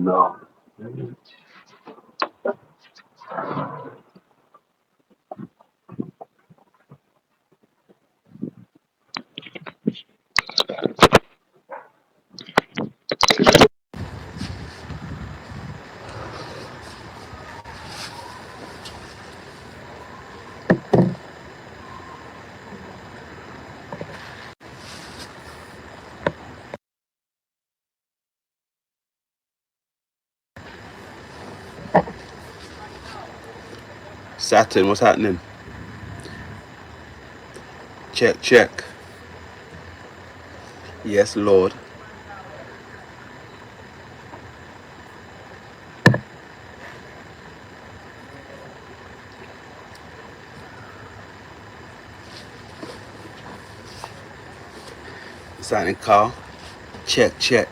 No. Saturn, what's happening? Check, check. Yes, Lord. Signing car. Check, check.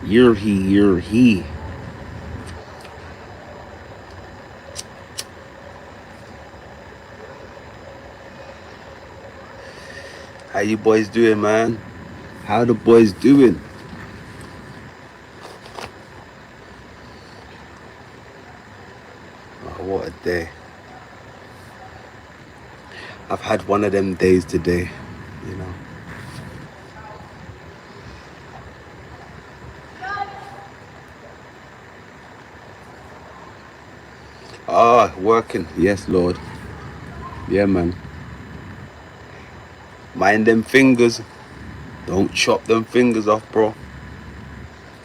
You're he. How you boys doing, man? How the boys doing? Oh, what a day. I've had one of them days today, you know. Ah, working. Yes, Lord. Yeah, man. Mind them fingers. Don't chop them fingers off, bro.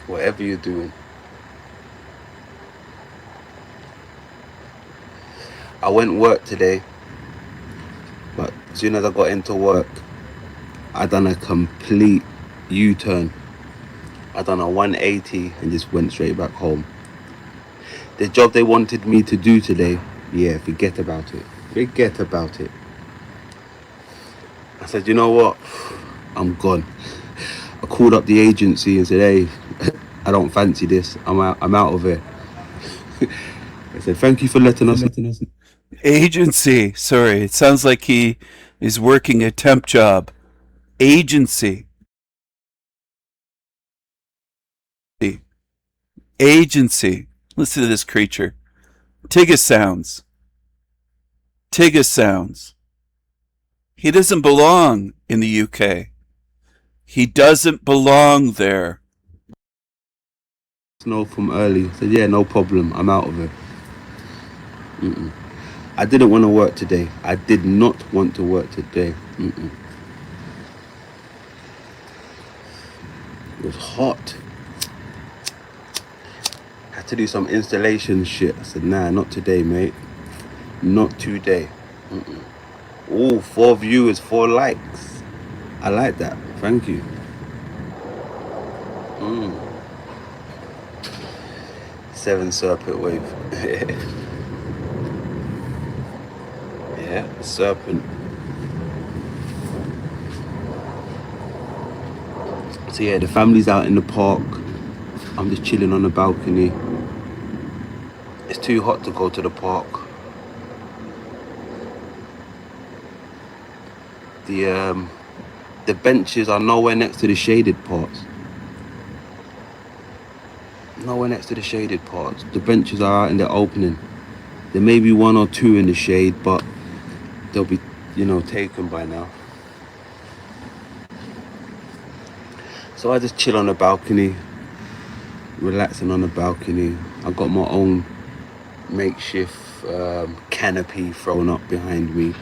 Whatever you're doing. I went work today, but as soon as I got into work, I done a complete U-turn. I done a 180 and just went straight back home. The job they wanted me to do today, yeah, forget about it. Forget about it. I said, you know what? I'm gone. I called up the agency and said, hey, I don't fancy this. I'm out of here. I said, thank you for letting us. Agency. Sorry, it sounds like he is working a temp job. Agency. Agency. Listen to this creature. Tigga Sounds. Tigga Sounds. He doesn't belong in the UK. He doesn't belong there. Snow from early. I said, yeah, no problem. I'm out of it. I didn't want to work today. I did not want to work today. It was hot. Had to do some installation shit. I said, nah, not today, mate. Not today. Oh, 4 viewers, 4 likes. I like that. Thank you. 7 serpent wave. Yeah, serpent. So yeah, the family's out in the park. I'm just chilling on the balcony. It's too hot to go to the park. The benches are nowhere next to the shaded parts. Nowhere next to the shaded parts. The benches are out in the opening. There may be 1 or 2 in the shade, but they'll be, taken by now. So I just chill on the balcony, relaxing on the balcony. I got my own makeshift canopy thrown up behind me.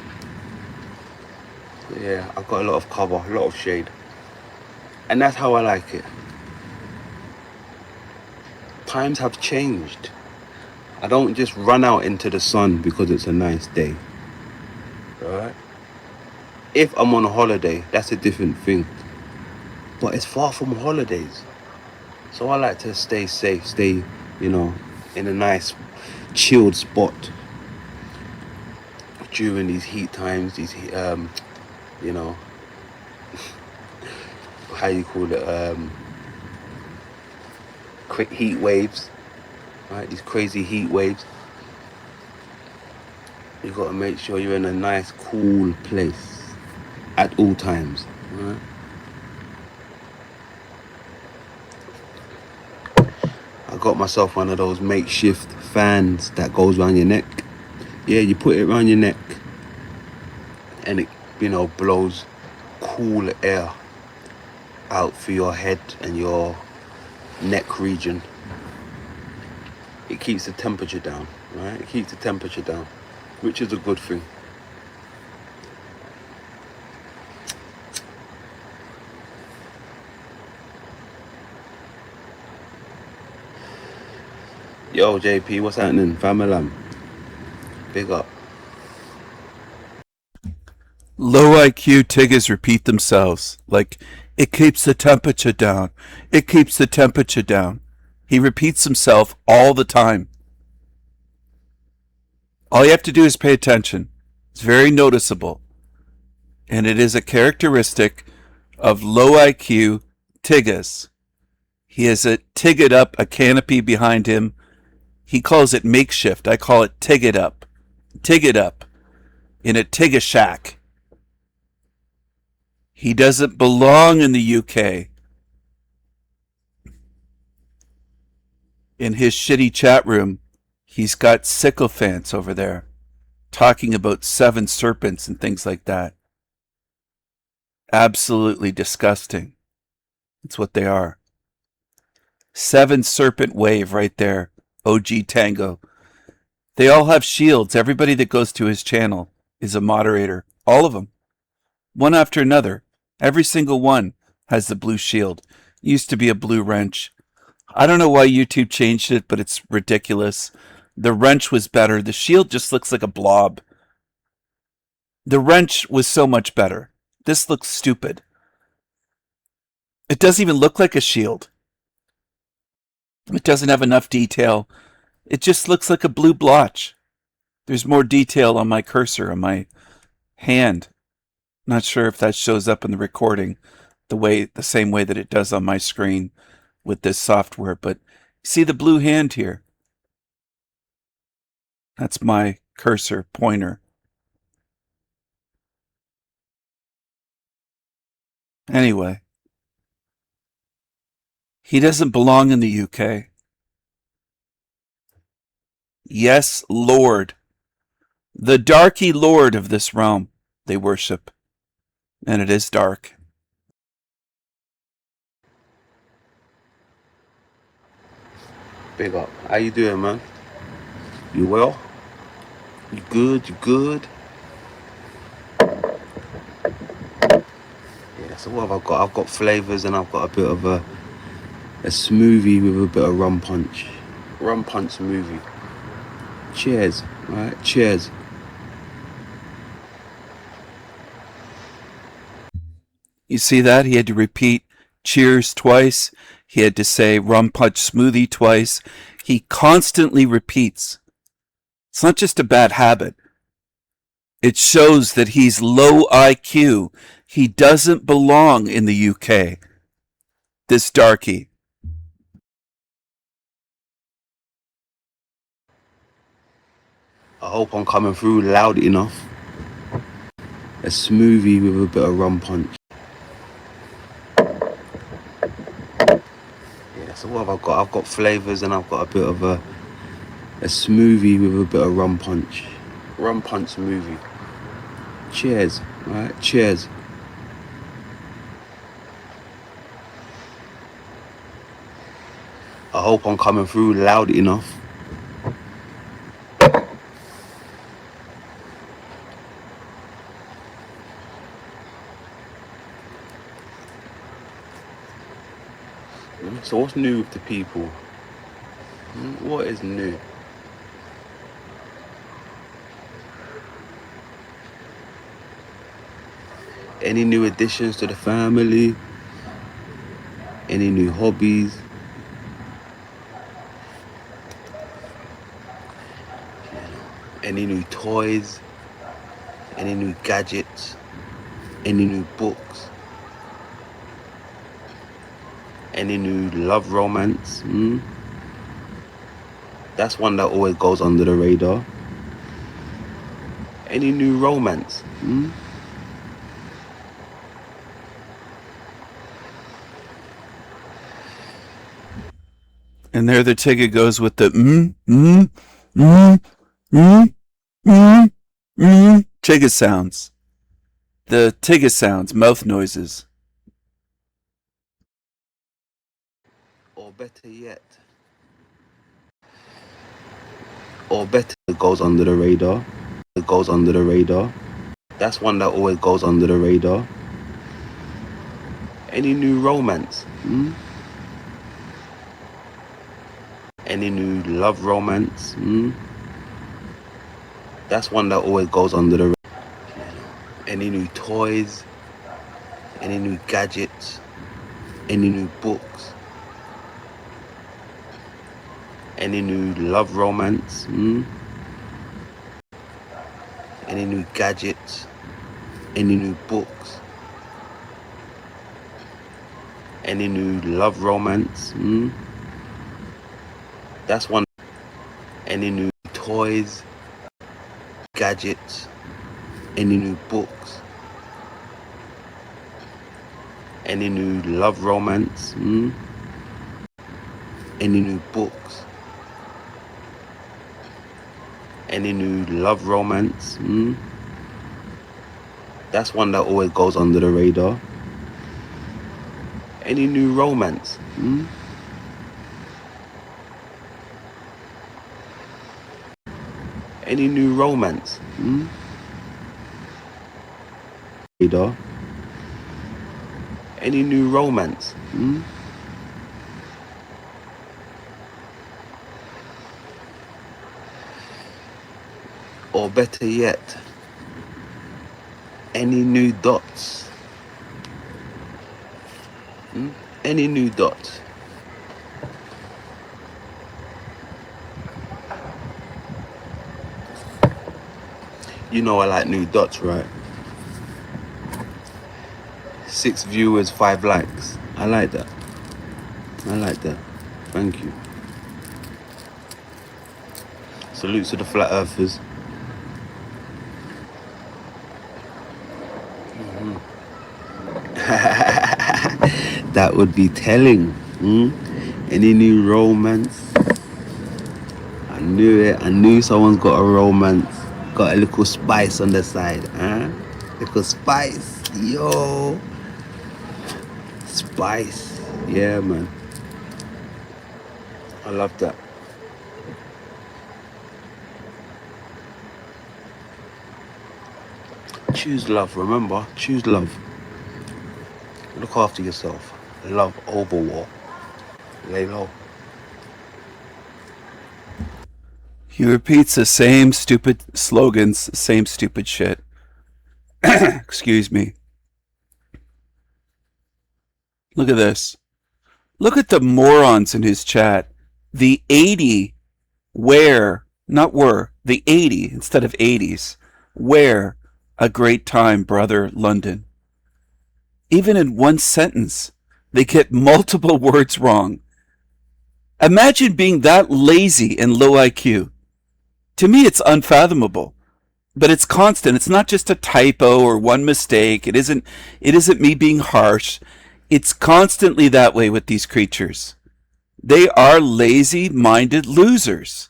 But yeah, I've got a lot of cover, a lot of shade. And that's how I like it. Times have changed. I don't just run out into the sun because it's a nice day. Alright? If I'm on a holiday, that's a different thing. But it's far from holidays. So I like to stay safe, stay, in a nice chilled spot during these heat times, these how you call it, quick heat waves, right? These crazy heat waves. You got to make sure you're in a nice, cool place at all times, right? I got myself one of those makeshift fans that goes around your neck. Yeah, you put it around your neck and it, blows cool air out for your head and your neck region. It keeps the temperature down, right? It keeps the temperature down, which is a good thing. Yo, JP, what's happening? Famalam. Big up. Low IQ Tiggas repeat themselves like, it keeps the temperature down. It keeps the temperature down. He repeats himself all the time. All you have to do is pay attention. It's very noticeable. And it is a characteristic of low IQ Tiggas. He has tiggered up a canopy behind him. He calls it makeshift. I call it tiggered up. Tiggered up in a Tigga shack. He doesn't belong in the UK. In his shitty chat room, he's got sycophants over there talking about 7 serpents and things like that. Absolutely disgusting. That's what they are. 7 serpent wave right there. OG Tango. They all have shields. Everybody that goes to his channel is a moderator. All of them. One after another. Every single one has the blue shield. It used to be a blue wrench. I don't know why YouTube changed it, but it's ridiculous. The wrench was better. The shield just looks like a blob. The wrench was so much better. This looks stupid. It doesn't even look like a shield. It doesn't have enough detail. It just looks like a blue blotch. There's more detail on my cursor, on my hand. Not sure if that shows up in the recording the same way that it does on my screen with this software, but see the blue hand here? That's my cursor pointer. Anyway, he doesn't belong in the UK. Yes, Lord. The darky lord of this realm they worship. And it is dark. Big up. How you doing, man? You well? You good? You good? Yeah, so what have I got? I've got flavours and I've got a bit of a smoothie with a bit of rum punch. Rum punch smoothie. Cheers, right? Cheers. You see that? He had to repeat cheers twice. He had to say rum punch smoothie twice. He constantly repeats. It's not just a bad habit. It shows that he's low IQ. He doesn't belong in the UK. This darky. I hope I'm coming through loud enough. A smoothie with a bit of rum punch. Yeah, so what have I got? I've got flavours and I've got a bit of a smoothie with a bit of rum punch. Rum punch smoothie. Cheers, right? Cheers. I hope I'm coming through loud enough. So what's new with the people? What is new? Any new additions to the family? Any new hobbies? Any new toys? Any new gadgets? Any new books? Any new love romance? That's one that always goes under the radar. Any new romance? And there the Tigga goes with the Tigga sounds. The Tigga sounds, mouth noises. Or better yet, it goes under the radar. It goes under the radar. That's one that always goes under the radar. Any new romance? Any new love romance? That's one that always goes under the radar. Any new toys? Any new gadgets? Any new books? Any new love romance? Any new gadgets? Any new books? Any new love romance? That's one. Any new toys? Gadgets? Any new books? Any new love romance? Any new books? Any new love romance? That's one that always goes under the radar. Any new romance? Any new romance? Radar. Any new romance? Or better yet, any new dots? Any new dots? You know I like new dots, right? 6 viewers, 5 likes. I like that. I like that. Thank you. Salute to the flat earthers. That would be telling. Any new romance? I knew it. I knew someone's got a romance. Got a little spice on the side, huh? Little spice. Yo. Spice. Yeah, man. I love that. Choose love, remember? Choose love. Look after yourself. Love over war. Lay low. He repeats the same stupid slogans, same stupid shit. Excuse me. Look at this. Look at the morons in his chat. The 80 where, not were, the 80 instead of 80s. Where a great time, brother, London. Even in one sentence, they get multiple words wrong. Imagine being that lazy and low IQ. To me, it's unfathomable. But it's constant. It's not just a typo or one mistake. It isn't me being harsh. It's constantly that way with these creatures. They are lazy-minded losers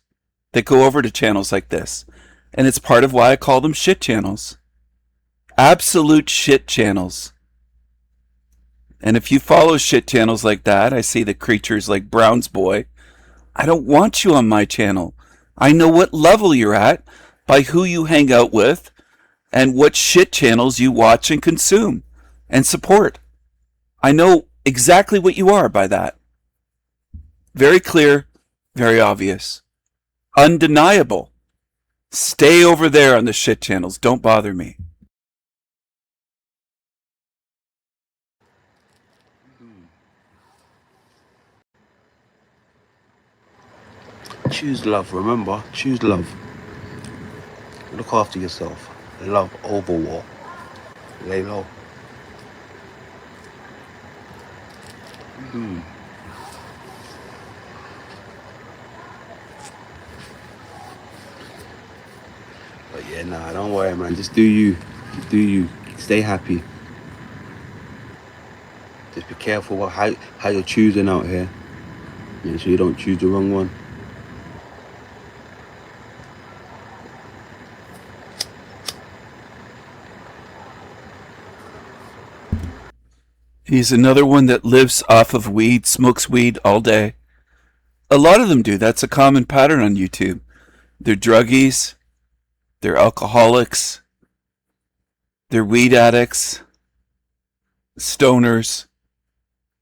that go over to channels like this. And it's part of why I call them shit channels. Absolute shit channels. And if you follow shit channels like that, I see the creatures like Brown's Boy. I don't want you on my channel. I know what level you're at by who you hang out with and what shit channels you watch and consume and support. I know exactly what you are by that. Very clear, very obvious. Undeniable. Stay over there on the shit channels. Don't bother me. Choose love, remember? Choose love. Look after yourself. Love over war. Lay low. But yeah, nah, don't worry, man. Just do you. Do you. Stay happy. Just be careful how you're choosing out here. Make sure you don't choose the wrong one. He's another one that lives off of weed, smokes weed all day. A lot of them do. That's a common pattern on YouTube. They're druggies, they're alcoholics, they're weed addicts, stoners.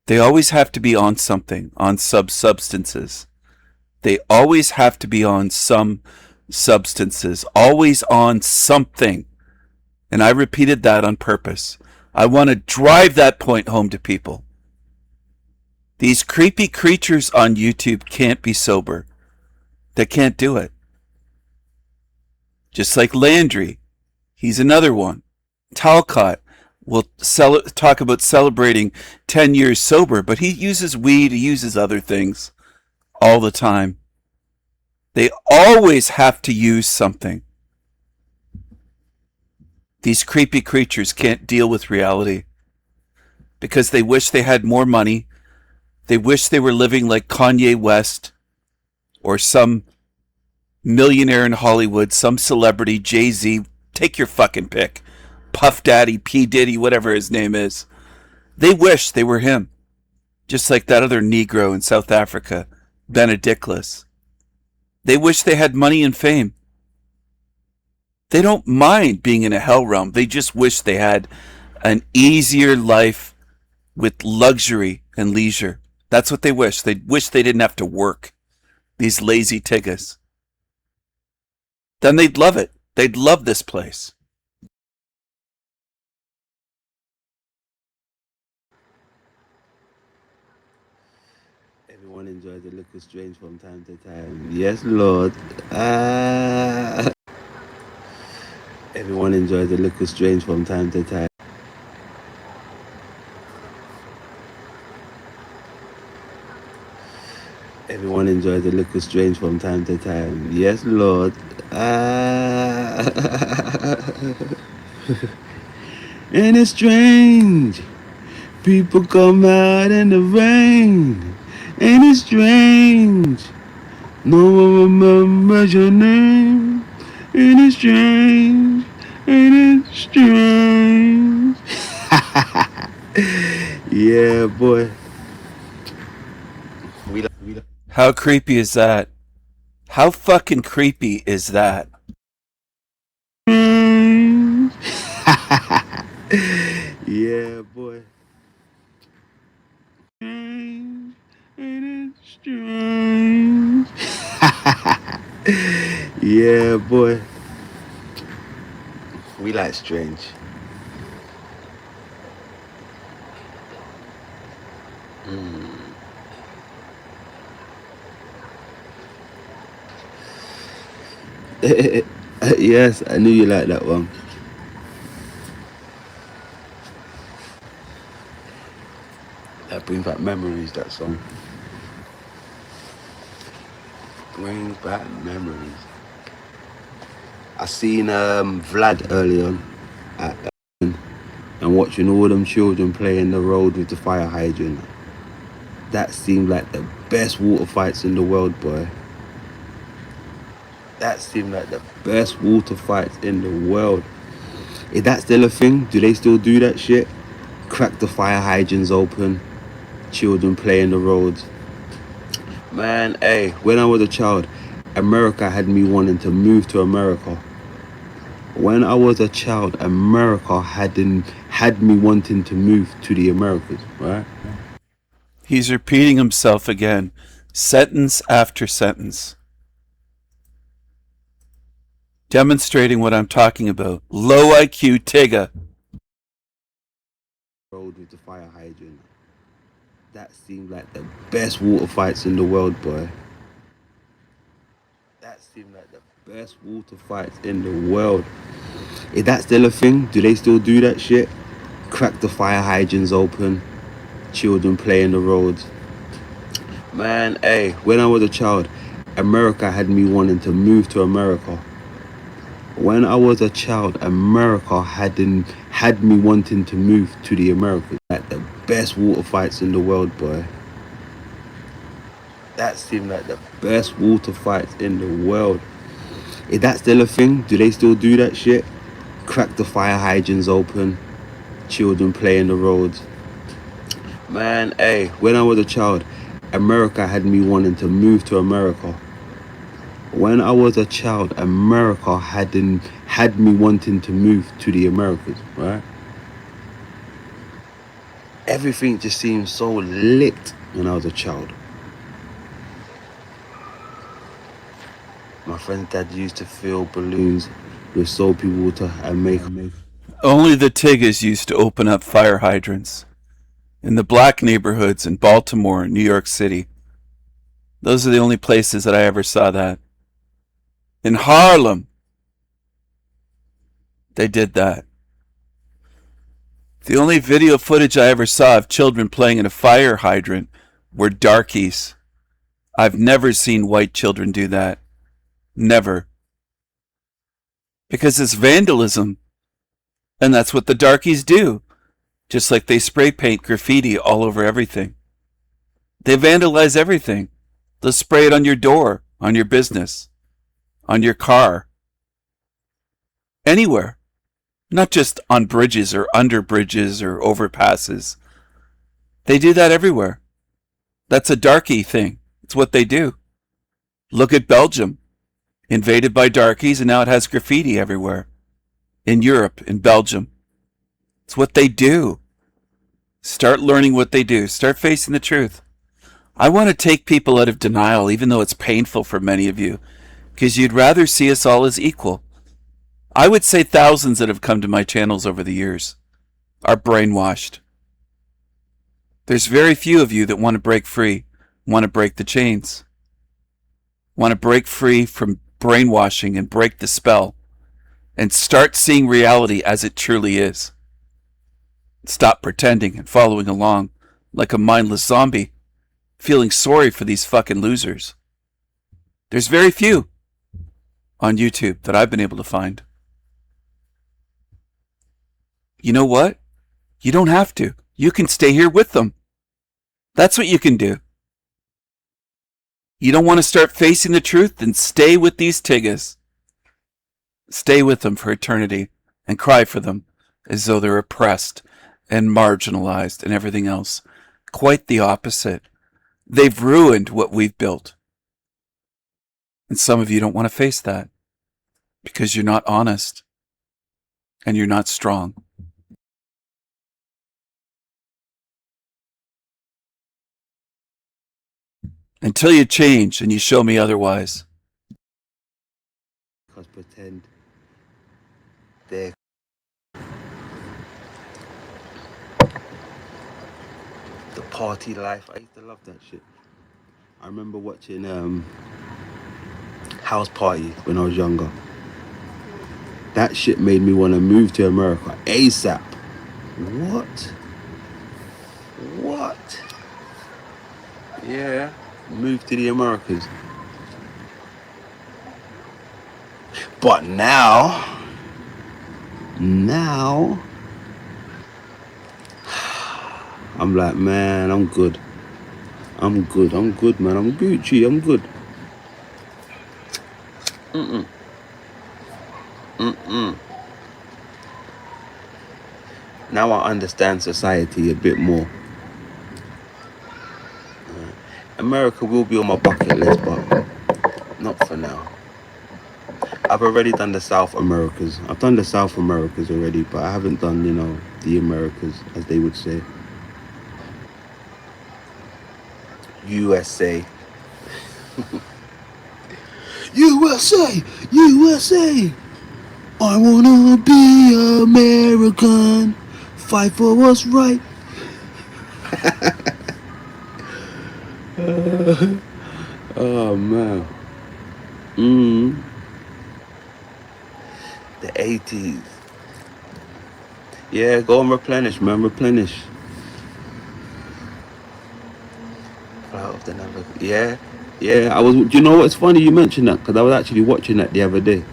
They always have to be on something, on substances. They always have to be on some substances, always on something. And I repeated that on purpose. I want to drive that point home to people. These creepy creatures on YouTube can't be sober. They can't do it. Just like Landry. He's another one. Talcott will talk about celebrating 10 years sober, but he uses weed, he uses other things all the time. They always have to use something. These creepy creatures can't deal with reality because they wish they had more money. They wish they were living like Kanye West or some millionaire in Hollywood, some celebrity, Jay-Z, take your fucking pick. Puff Daddy, P. Diddy, whatever his name is. They wish they were him. Just like that other Negro in South Africa, Benedictless. They wish they had money and fame. They don't mind being in a hell realm. They just wish they had an easier life with luxury and leisure. That's what they wish. They wish they didn't have to work. These lazy tiggas. Then they'd love it. They'd love this place. Everyone enjoys a little strange from time to time. Yes, Lord. Everyone enjoys a little strange from time to time. Everyone enjoys a little strange from time to time. Yes, Lord. And it's strange. People come out in the rain. And it's strange. No one remembers your name. And it's strange. And it's strange. Yeah, boy. How creepy is that? How fucking creepy is that? Yeah, boy. Strange, ain't it strange? Yeah, boy. We like strange. Yes, I knew you liked that one. That brings back memories, that song. Brings back memories. I seen Vlad early on at, and watching all them children play in the road with the fire hydrant. That seemed like the best water fights in the world, boy. That seemed like the best water fights in the world. Is that still a thing? Do they still do that shit? Crack the fire hydrants open, children play in the roads. Man, hey, when I was a child, America had me wanting to move to America. When I was a child, America had me wanting to move to the Americas, right? He's repeating himself again, sentence after sentence. Demonstrating what I'm talking about. Low IQ Tigga. Road with the fire hydrant. That seemed like the best water fights in the world, boy. That seemed like the best water fights in the world. Is that still a thing? Do they still do that shit? Crack the fire hydrants open, children play in the roads. Man, hey, when I was a child, America had me wanting to move to America. When I was a child, America had me wanting to move to the Americas. Like the best water fights in the world, boy. That seemed like the best water fights in the world. Is that still a thing? Do they still do that shit? Crack the fire hydrants open, children play in the roads. Man, hey, when I was a child, America had me wanting to move to America. When I was a child, America had me wanting to move to the Americas, right? Everything just seemed so lit when I was a child. My friend's dad used to fill balloons with soapy water and make. Only the Tiggas used to open up fire hydrants. In the black neighborhoods in Baltimore and New York City. Those are the only places that I ever saw that. In Harlem, they did that. The only video footage I ever saw of children playing in a fire hydrant were darkies. I've never seen white children do that. Never. Because it's vandalism. And that's what the darkies do. Just like they spray paint graffiti all over everything. They vandalize everything. They'll spray it on your door, on your business, on your car. Anywhere. Not just on bridges or under bridges or overpasses. They do that everywhere. That's a darkie thing. It's what they do. Look at Belgium. Invaded by darkies and now it has graffiti everywhere. In Europe, in Belgium. It's what they do. Start learning what they do. Start facing the truth. I want to take people out of denial, even though it's painful for many of you, because you'd rather see us all as equal. I would say thousands that have come to my channels over the years are brainwashed. There's very few of you that want to break free, want to break the chains, want to break free from brainwashing and break the spell, and start seeing reality as it truly is. Stop pretending and following along like a mindless zombie, feeling sorry for these fucking losers. There's very few on YouTube that I've been able to find. You know what? You don't have to. You can stay here with them. That's what you can do. You don't want to start facing the truth? Then stay with these Tiggas. Stay with them for eternity and cry for them as though they're oppressed and marginalized and everything else. Quite the opposite. They've ruined what we've built. And some of you don't want to face that because you're not honest and you're not strong. Until you change and you show me otherwise. Because pretend they're the party life. I used to love that shit. I remember watching house parties when I was younger. That shit made me want to move to America ASAP. What? Yeah, move to the Americas. But now, I'm like, man, I'm good, man. I'm Gucci, I'm good. Now I understand society a bit more. America will be on my bucket list, but not for now. I've already done the South Americas. I've done the South Americas already, but I haven't done, the Americas, as they would say. USA. USA. I wanna be American. Fight for what's right. Oh man. The 80s. Yeah, go and replenish, man. Replenish. Yeah. I was. Do you know what's funny? You mentioned that because I was actually watching that the other day.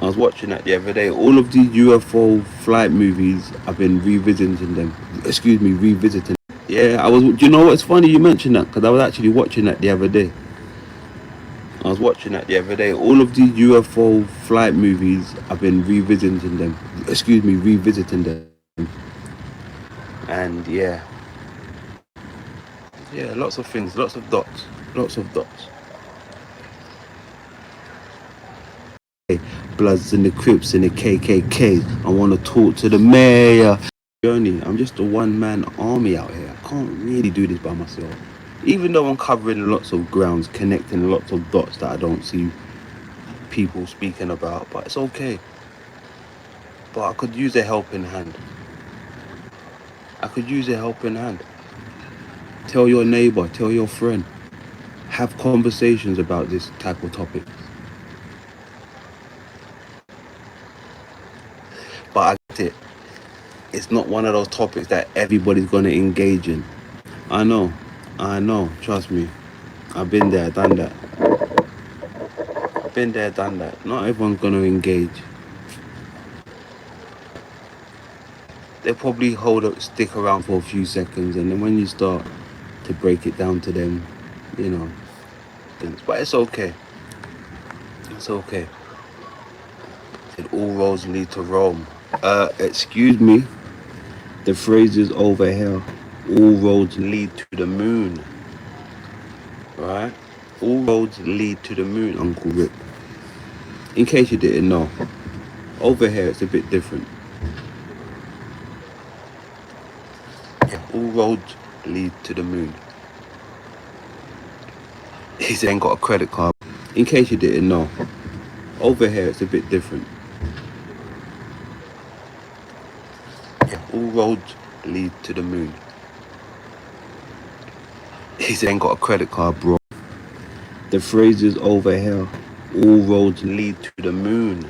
All of these UFO flight movies, I've been revisiting them. Yeah, I was. Do you know what's funny? You mentioned that because I was actually watching that the other day. I was watching that the other day. All of these UFO flight movies, I've been revisiting them. Excuse me, revisiting them. And yeah, lots of things, lots of dots, lots of dots. Bloods and the Crips and the KKK. I want to talk to the mayor. Journey. I'm just a one-man army out here. I can't really do this by myself. Even though I'm covering lots of grounds, connecting lots of dots that I don't see people speaking about, but it's okay. But I could use a helping hand. I could use a helping hand. Tell your neighbor, tell your friend. Have conversations about this type of topic. But I get it. It's not one of those topics that everybody's going to engage in. I know, trust me. I've been there, done that. Been there, done that. Not everyone's going to engage. They'll probably stick around for a few seconds, and then when you start to break it down to them, you know, things. But it's okay. It's okay. It all roads lead to Rome. Excuse me. The phrase is over here. All roads lead to the moon. Right? All roads lead to the moon, Uncle Rip. In case you didn't know, over here it's a bit different. Yeah, all roads lead to the moon. He ain't got a credit card. In case you didn't know, over here it's a bit different. Yeah, all roads lead to the moon. He ain't got a credit card, bro. The phrase is over here. All roads lead to the moon.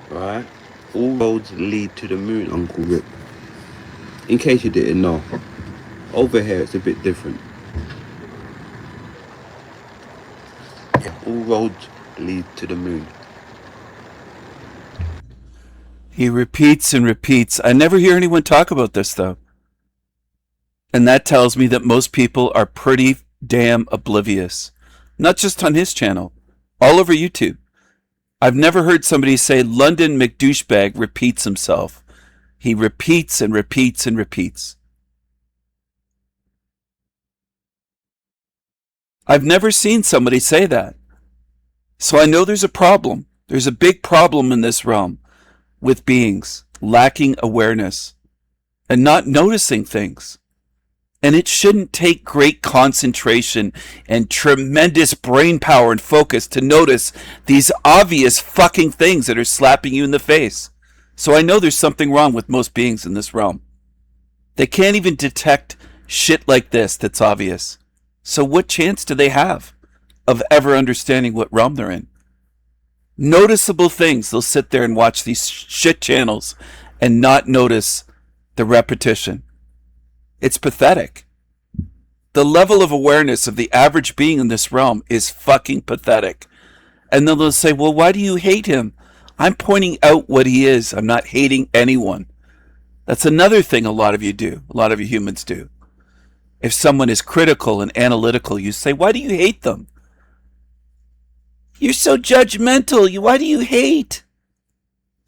Right? All roads lead to the moon, Uncle Rip. In case you didn't know, over here it's a bit different. Yeah, all roads lead to the moon. He repeats and repeats. I never hear anyone talk about this, though. And that tells me that most people are pretty damn oblivious. Not just on his channel, all over YouTube. I've never heard somebody say London McDouchebag repeats himself. He repeats and repeats and repeats. I've never seen somebody say that. So I know there's a problem. There's a big problem in this realm with beings lacking awareness and not noticing things. And it shouldn't take great concentration and tremendous brain power and focus to notice these obvious fucking things that are slapping you in the face. So I know there's something wrong with most beings in this realm. They can't even detect shit like this that's obvious. So what chance do they have of ever understanding what realm they're in? Noticeable things. They'll sit there and watch these shit channels and not notice the repetition. It's pathetic. The level of awareness of the average being in this realm is fucking pathetic. And then they'll say, well, why do you hate him? I'm pointing out what he is. I'm not hating anyone. That's another thing a lot of you do. A lot of you humans do. If someone is critical and analytical, you say, why do you hate them? You're so judgmental. Why do you hate?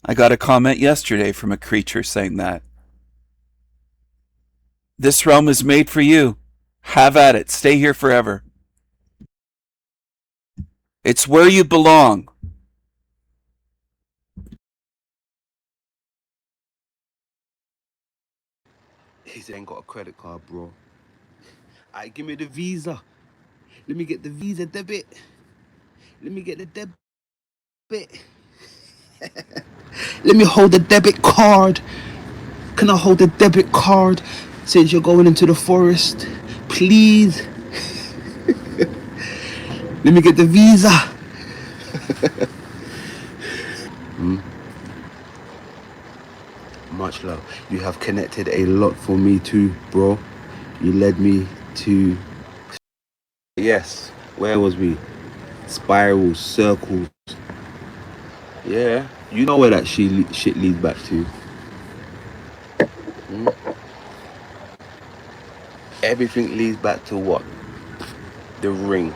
I got a comment yesterday from a creature saying that. This realm is made for you. Have at it. Stay here forever. It's where you belong. He ain't got a credit card, bro. Alright, give me the Visa. Let me get the Visa debit. Let me get the debit. Let me hold the debit card. Can I hold the debit card since you're going into the forest? Please. Let me get the Visa. Much love. You have connected a lot for me too, bro. You led me to... Yes, where was we? Spirals, circles. Yeah, you know where that shit leads back to. Everything leads back to what? The ring,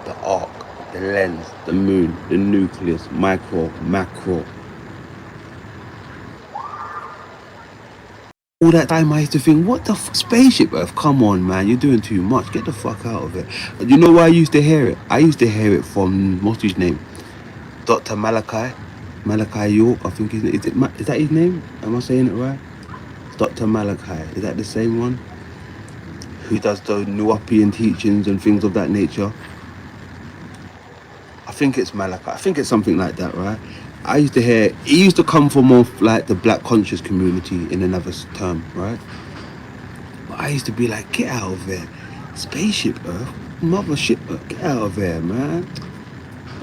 the arc, the lens, the moon, the nucleus, micro, macro. All that time I used to think, what the spaceship Earth? Come on, man, you're doing too much. Get the fuck out of it. You know why I used to hear it? I used to hear it from, what's his name? Dr. Malachi York, I think is that his name? Am I saying it right? Dr. Malachi, is that the same one? Who does the Nuwapian teachings and things of that nature? I think it's Malachi. I think it's something like that, right? I used to hear, he used to come from more like the black conscious community in another term, right? But I used to be like, get out of there. Spaceship Earth? Mother ship Earth, get out of there, man.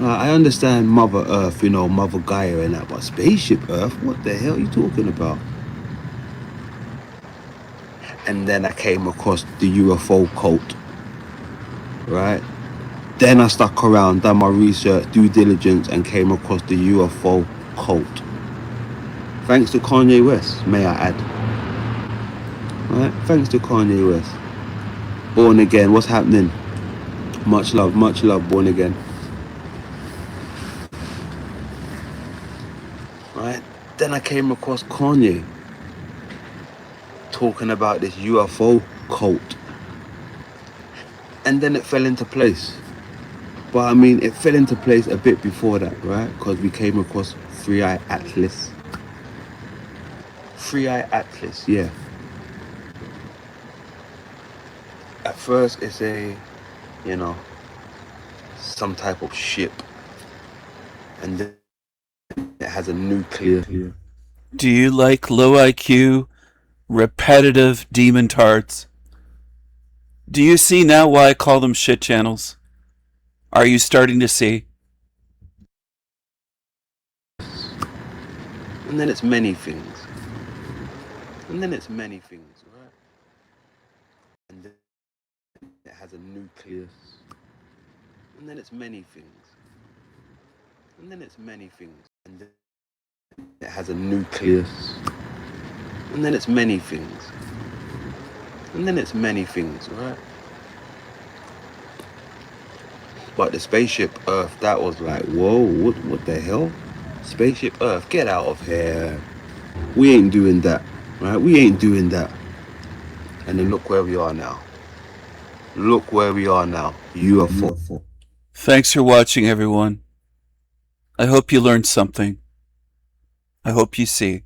I understand Mother Earth, you know, Mother Gaia and that, but Spaceship Earth, what the hell are you talking about? And then I came across the UFO cult, right? Then I stuck around, done my research, due diligence, and came across the UFO cult. Thanks to Kanye West, may I add. Right? Thanks to Kanye West. Born again, what's happening? Much love, born again. Right? Then I came across Kanye talking about this UFO cult. And then it fell into place. But I mean, it fell into place a bit before that, right? Because we came across Three-Eye Atlas. Three-Eye Atlas, yeah. At first it's a, you know, some type of ship. And then it has a nuclear. Do you like low IQ, repetitive demon tarts? Do you see now why I call them shit channels? Are you starting to see? And then it's many things. And then it's many things, right? And then it has a nucleus. And then it's many things. And then it's many things. And then it has a nucleus. And then it's many things. And then it's many things, right? But the spaceship Earth, that was like, whoa, what the hell? Spaceship Earth, get out of here. We ain't doing that, right? We ain't doing that. And then look where we are now. Look where we are now. UFO. Thanks for watching, everyone. I hope you learned something. I hope you see.